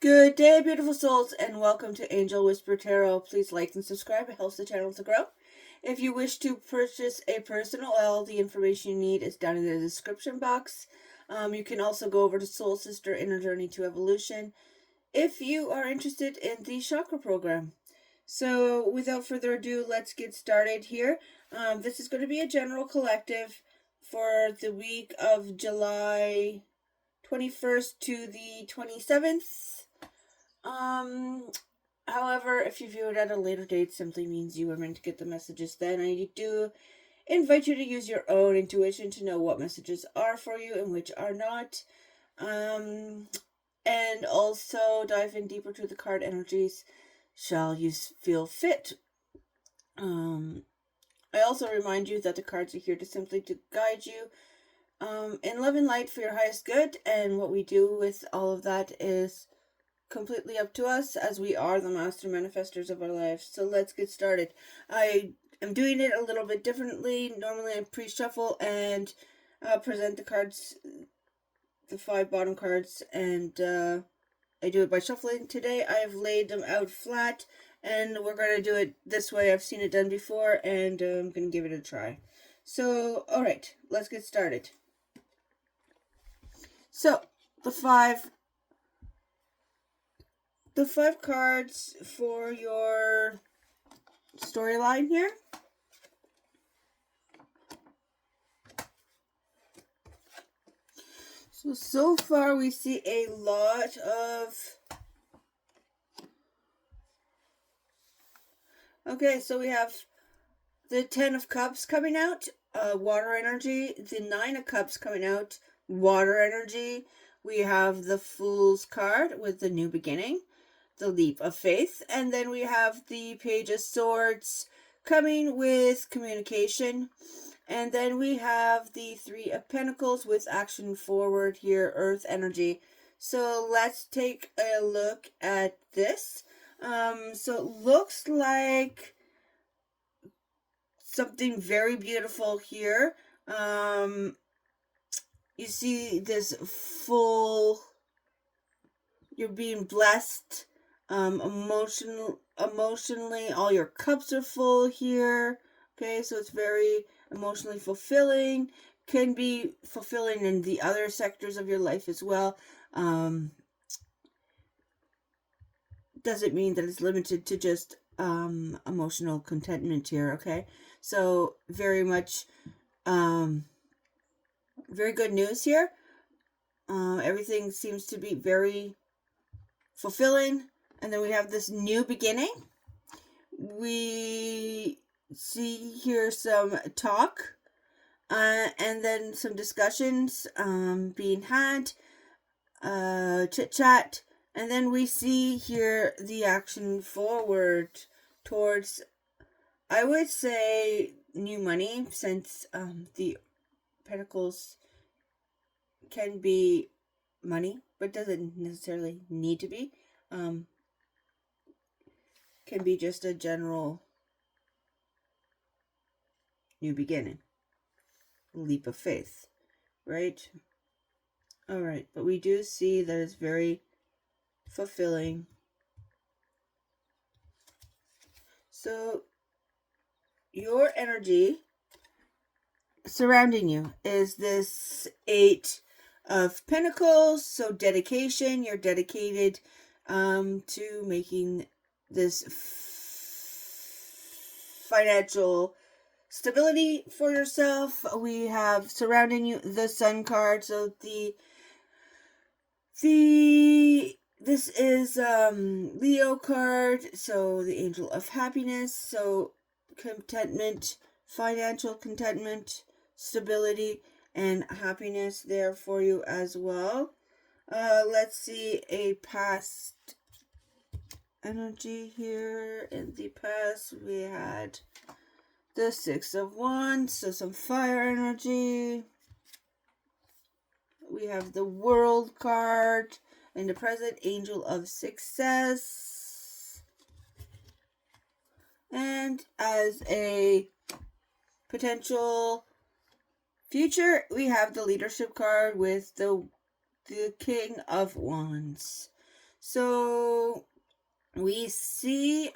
Good day, beautiful souls, and welcome to Angel Whisper Tarot. Please like and subscribe. It helps the channel to grow. If you wish to purchase a personal oil, the information you need is down in the description box. You can also go over to Soul Sister Inner Journey to Evolution if you are interested in the chakra program. So without further ado, let's get started here. This is going to be a general collective for the week of July 21st to the 27th. However, if you view it at a later date, simply means you were meant to get the messages then. I do invite you to use your own intuition to know what messages are for you and which are not. And also dive in deeper to the card energies shall you feel fit. I also remind you that the cards are here to simply to guide you in love and light for your highest good, and what we do with all of that is completely up to us, as we are the master manifestors of our lives. So let's get started. I am doing it a little bit differently. Normally I pre-shuffle and present the cards, the 5 bottom cards, and I do it by shuffling. Today I have laid them out flat, and we're going to do it this way. I've seen it done before, and I'm going to give it a try. So, alright, let's get started. So, the five cards for your storyline here. So far we see a lot of... Okay, so we have the 10 of Cups coming out, water energy. The 9 of Cups coming out, water energy. We have the Fool's card with the new beginning, the leap of faith, and then we have the Page of Swords coming with communication, and then we have the 3 of Pentacles with action forward here, earth energy. So let's take a look at this. So it looks like something very beautiful here. You see this full, you're being blessed. Emotionally, all your cups are full here. Okay, so it's very emotionally fulfilling. Can be fulfilling in the other sectors of your life as well. Doesn't mean that it's limited to just emotional contentment here. Okay, so very much very good news here. Everything seems to be very fulfilling. And then we have this new beginning. We see here some talk, and then some discussions being had, chit chat, and then we see here the action forward towards, I would say, new money, since the Pentacles can be money, but doesn't necessarily need to be. Can be just a general new beginning, leap of faith, right? All right, but we do see that it's very fulfilling. So your energy surrounding you is this 8 of Pentacles. So dedication, you're dedicated to making this financial stability for yourself. We have surrounding you the Sun card. So this is Leo card, so the angel of happiness. So contentment, financial contentment, stability, and happiness there for you as well. Let's see a past energy here. In the past we had the 6 of Wands, so some fire energy. We have the World card. In the present, Angel of Success. And as a potential future, we have the Leadership card with the King of Wands. So we see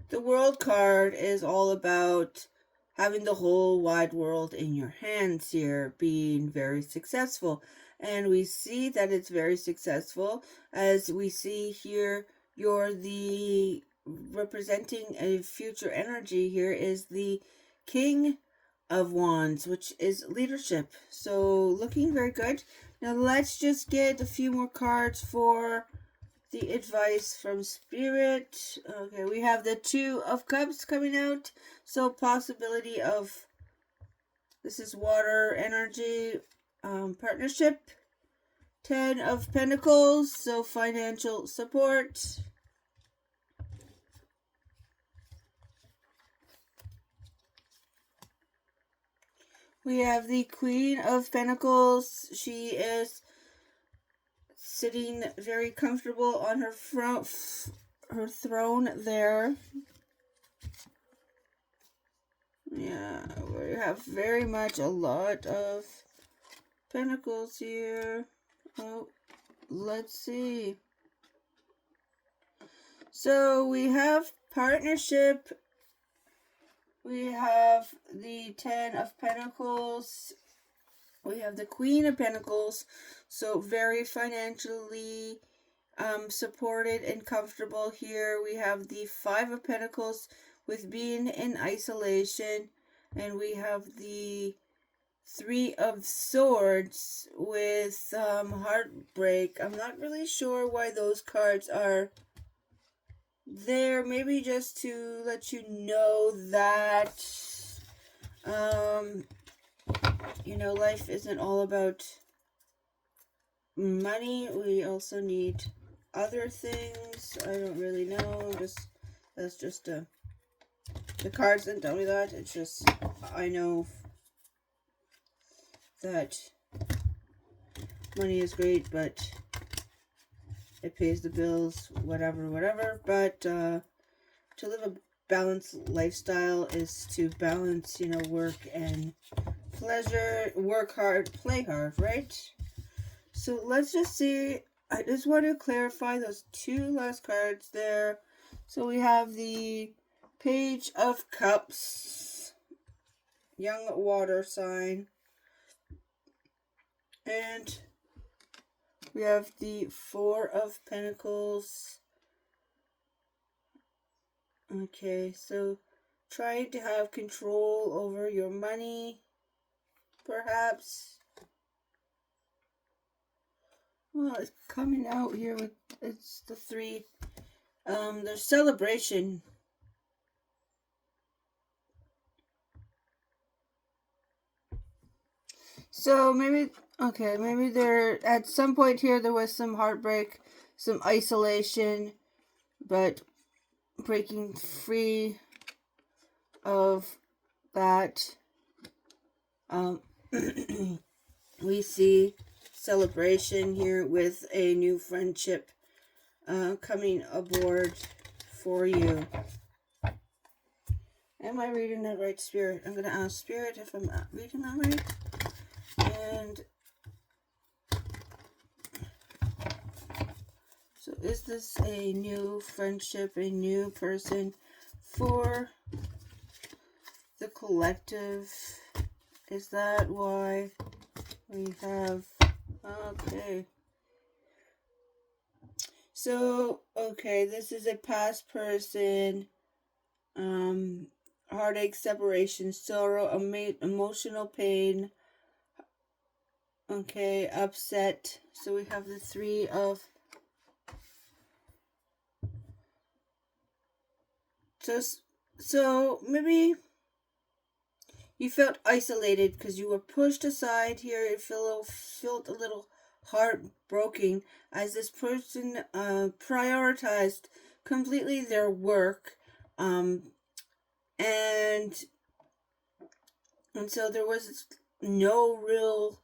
the world card is all about having the whole wide world in your hands here, being very successful. And we see that it's very successful, as we see here, you're the representing a future energy here is the King of Wands, which is leadership. So looking very good. Now let's just get a few more cards for the advice from Spirit. Okay, we have the Two of Cups coming out. So possibility of, this is water energy, partnership. 10 of Pentacles, so financial support. We have the Queen of Pentacles. She is sitting very comfortable on her throne there. Yeah, we have very much a lot of Pentacles here. Oh, let's see. So we have partnership. We have the 10 of Pentacles. We have the Queen of Pentacles. So very financially supported and comfortable here. We have the 5 of Pentacles with being in isolation. And we have the 3 of Swords with heartbreak. I'm not really sure why those cards are there. Maybe just to let you know that life isn't all about money. We also need other things. I don't really know. That's just the cards didn't tell me that. It's just I know that money is great, but it pays the bills, whatever. But to live a balanced lifestyle is to balance, work and pleasure. Work hard, play hard, right? So let's just see. I just want to clarify those 2 last cards there. So we have the Page of Cups, young water sign, and we have the 4 of Pentacles. Okay, so trying to have control over your money, perhaps. Well, it's coming out here with, it's the 3. There's celebration. So maybe there, at some point here, there was some heartbreak, some isolation, but breaking free of that. We see celebration here with a new friendship coming aboard for you. Am I reading that right, Spirit? I'm going to ask Spirit if I'm reading that right. And so is this a new friendship, a new person for the collective? Is that why we have... Okay. So, okay, this is a past person. Heartache, separation, sorrow, emotional pain. Okay, upset. So we have the 3 of... So maybe you felt isolated because you were pushed aside here. You felt a little heartbroken as this person prioritized completely their work, and so there was no real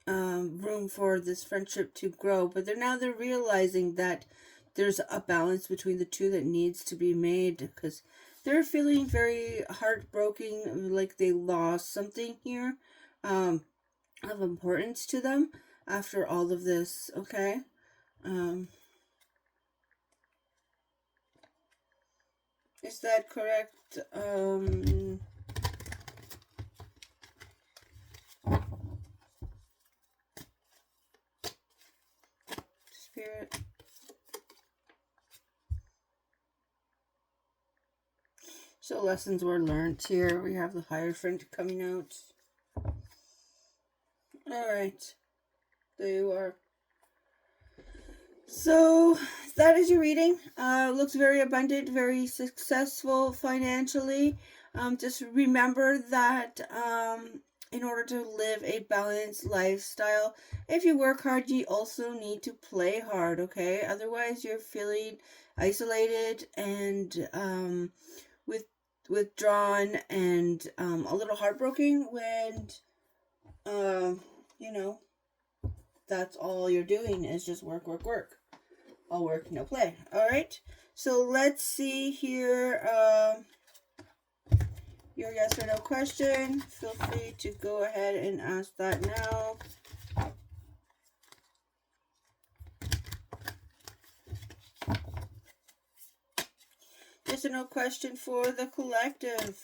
room for this friendship to grow. But they're realizing that there's a balance between the 2 that needs to be made, because they're feeling very heartbroken, like they lost something here of importance to them. after all of this, okay? Is that correct? Spirit. So lessons were learned here. We have the Hierophant coming out. Alright. There you are. So that is your reading. Looks very abundant, very successful financially. Just remember that in order to live a balanced lifestyle, if you work hard, you also need to play hard, okay? Otherwise, you're feeling isolated and withdrawn and a little heartbroken when, you know, that's all you're doing is just work, work, work. All work, no play. All right. So let's see here. Your yes or no question. Feel free to go ahead and ask that now. Yes or no question for the collective.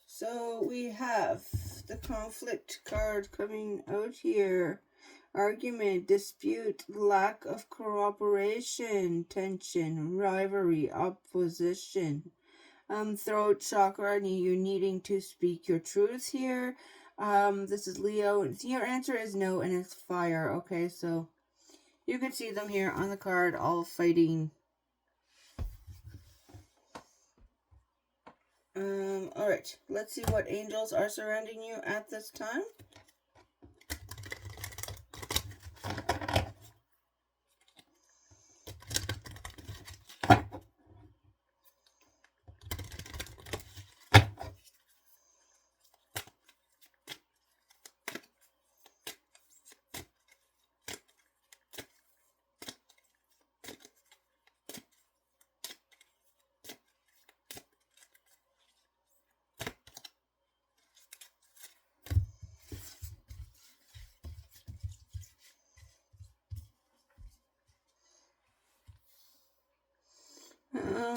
So we have the conflict card coming out here. Argument, dispute, lack of cooperation, tension, rivalry, opposition. Throat chakra, you needing to speak your truth here. This is Leo. Your answer is no, and it's fire. Okay, so you can see them here on the card, all fighting. Alright, let's see what angels are surrounding you at this time.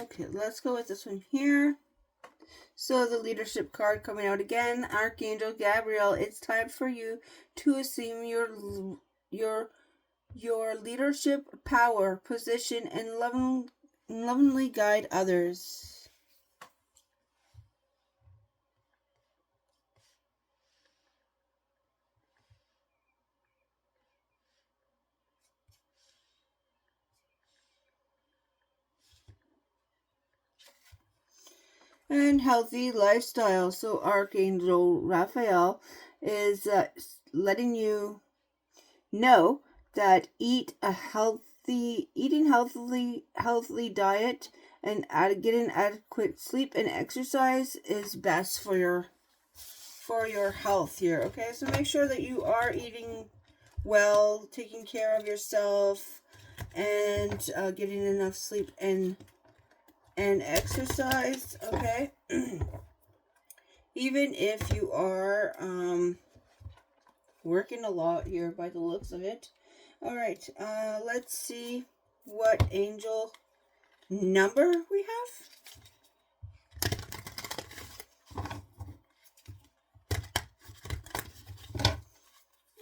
Okay, let's go with this one here. So the leadership card coming out again, Archangel Gabriel. It's time for you to assume your leadership power, position, and lovingly guide others. And healthy lifestyle. So Archangel Raphael is letting you know that eating healthy diet and getting adequate sleep and exercise is best for your health here. Okay, so make sure that you are eating well, taking care of yourself, and getting enough sleep and exercise. Okay. Even if you are working a lot here by the looks of it. All right, let's see what angel number we have.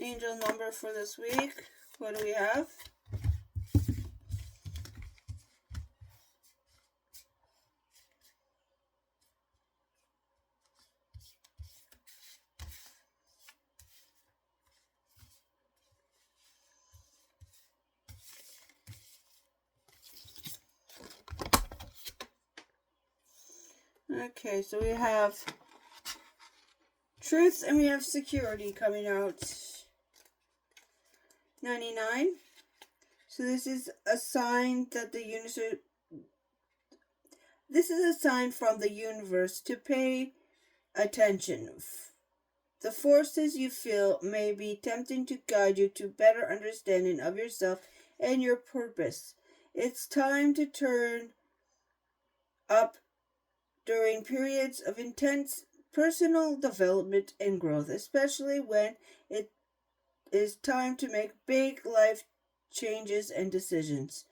Angel number for this week. What do we have? Okay, so we have truth and we have security coming out. 99. So this is a sign that this is a sign from the universe to pay attention. The forces you feel may be tempting to guide you to better understanding of yourself and your purpose. It's time to turn up during periods of intense personal development and growth, especially when it is time to make big life changes and decisions.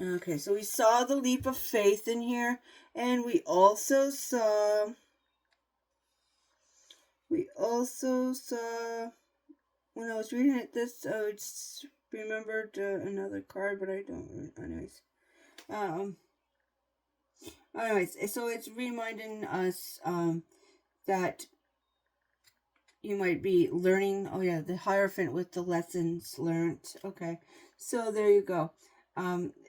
Okay, so we saw the leap of faith in here, and we also saw when I was reading it this I remembered another card, but I don't. Um anyways, so it's reminding us that you might be learning. Oh yeah, the Hierophant with the lessons learned. Okay, so there you go.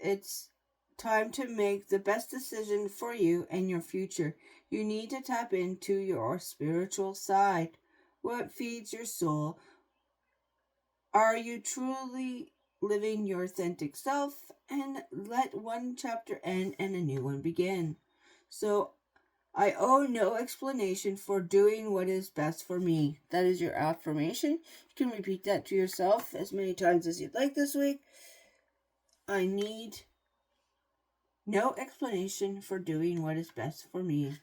It's time to make the best decision for you and your future. You need to tap into your spiritual side. What feeds your soul? Are you truly living your authentic self? And let one chapter end and a new one begin. So I owe no explanation for doing what is best for me. That is your affirmation. You can repeat that to yourself as many times as you'd like this week. I need no explanation for doing what is best for me.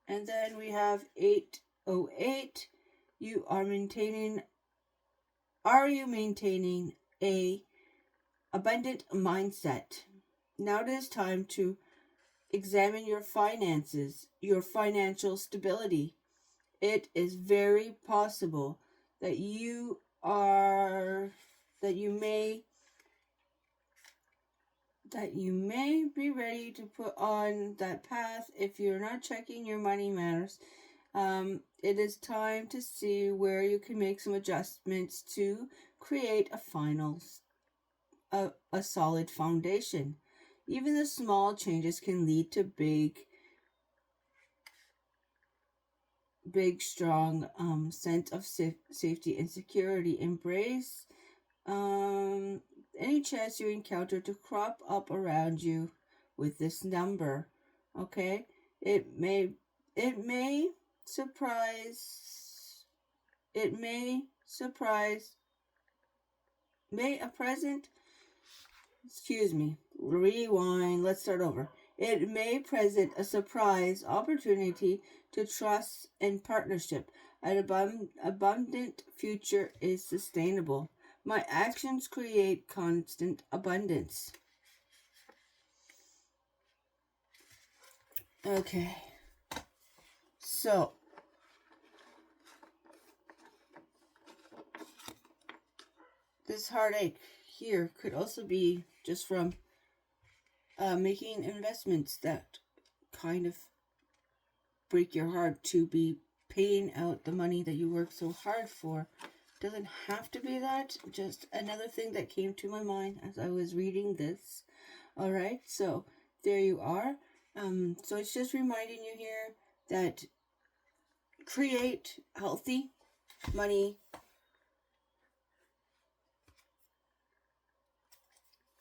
And then we have 808. Are you maintaining a abundant mindset? Now it is time to examine your finances, your financial stability. It is very possible that you may be ready to put on that path if you're not checking your money matters. It is time to see where you can make some adjustments to create a solid foundation. Even the small changes can lead to big strong sense of safety and security. Embrace any chance you encounter to crop up around you with this number. Okay, it may surprise it may a present excuse me rewind let's start over. It may present a surprise opportunity to trust and partnership. An abundant future is sustainable. My actions create constant abundance. Okay, so this heartache here could also be just from making investments that kind of break your heart, to be paying out the money that you work so hard for. Doesn't have to be that, just another thing that came to my mind as I was reading this. All right, so there you are. So it's just reminding you here that create healthy money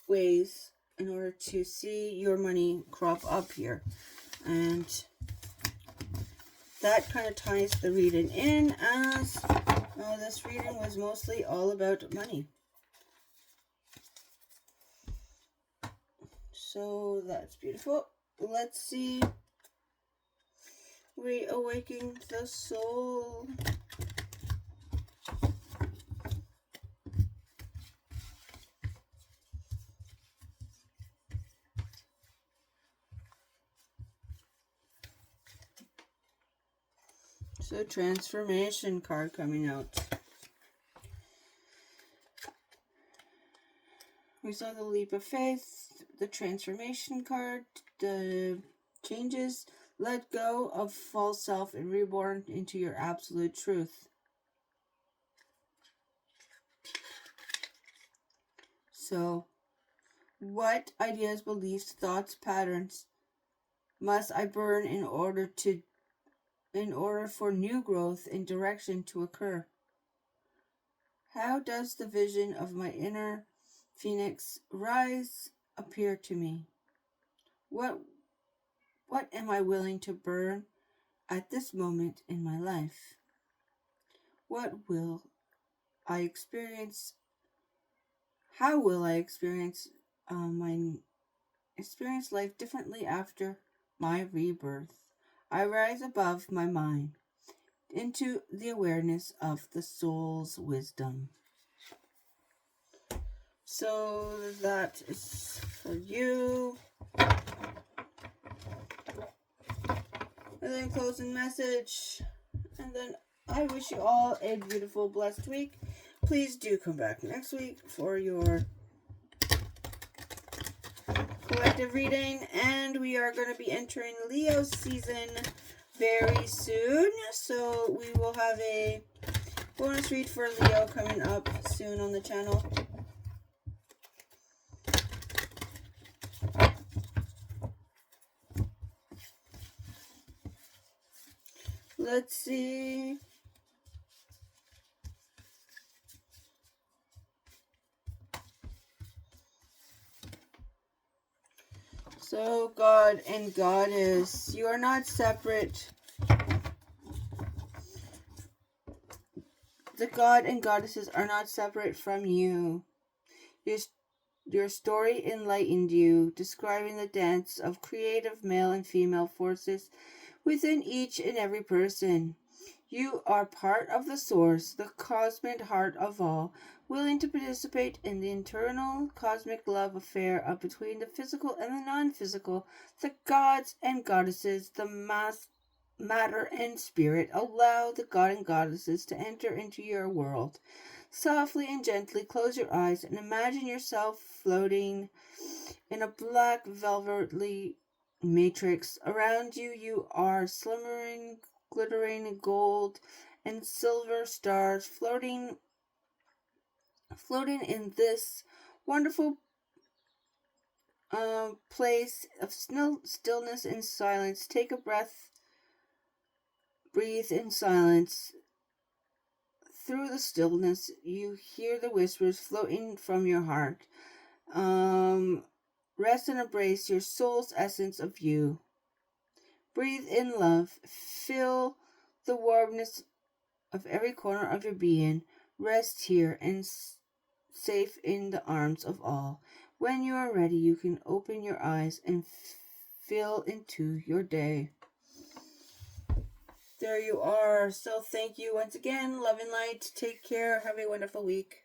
ways in order to see your money crop up here. And that kind of ties the reading in, as this reading was mostly all about money. So that's beautiful. Let's see. Reawaking the soul. So transformation card coming out. We saw the leap of faith, the transformation card, the changes. Let go of false self and reborn into your absolute truth. So, what ideas, beliefs, thoughts, patterns must I burn in order for new growth and direction to occur? How does the vision of my inner phoenix rise appear to me? What am I willing to burn at this moment in my life? What will I experience? How will I experience life differently after my rebirth? I rise above my mind into the awareness of the soul's wisdom. So that is for you. And then closing message. And then I wish you all a beautiful, blessed week. Please do come back next week for your collective reading. And we are going to be entering Leo season very soon. So we will have a bonus read for Leo coming up soon on the channel. Let's see. So God and Goddess, you are not separate. The God and Goddesses are not separate from you. Your story enlightened you, describing the dance of creative male and female forces within each and every person. You are part of the source, the cosmic heart of all, willing to participate in the internal cosmic love affair of between the physical and the non-physical, the gods and goddesses, the matter and spirit. Allow the god and goddesses to enter into your world. Softly and gently close your eyes and imagine yourself floating in a black velvety matrix. Around you, you are shimmering, glittering gold and silver stars floating in this wonderful place of stillness and silence. Take a breath, breathe in silence. Through the stillness, you hear the whispers floating from your heart. Rest and embrace your soul's essence of you. Breathe in love. Feel the warmness of every corner of your being. Rest here and safe in the arms of all. When you are ready, you can open your eyes and feel into your day. There you are. So thank you once again. Love and light. Take care. Have a wonderful week.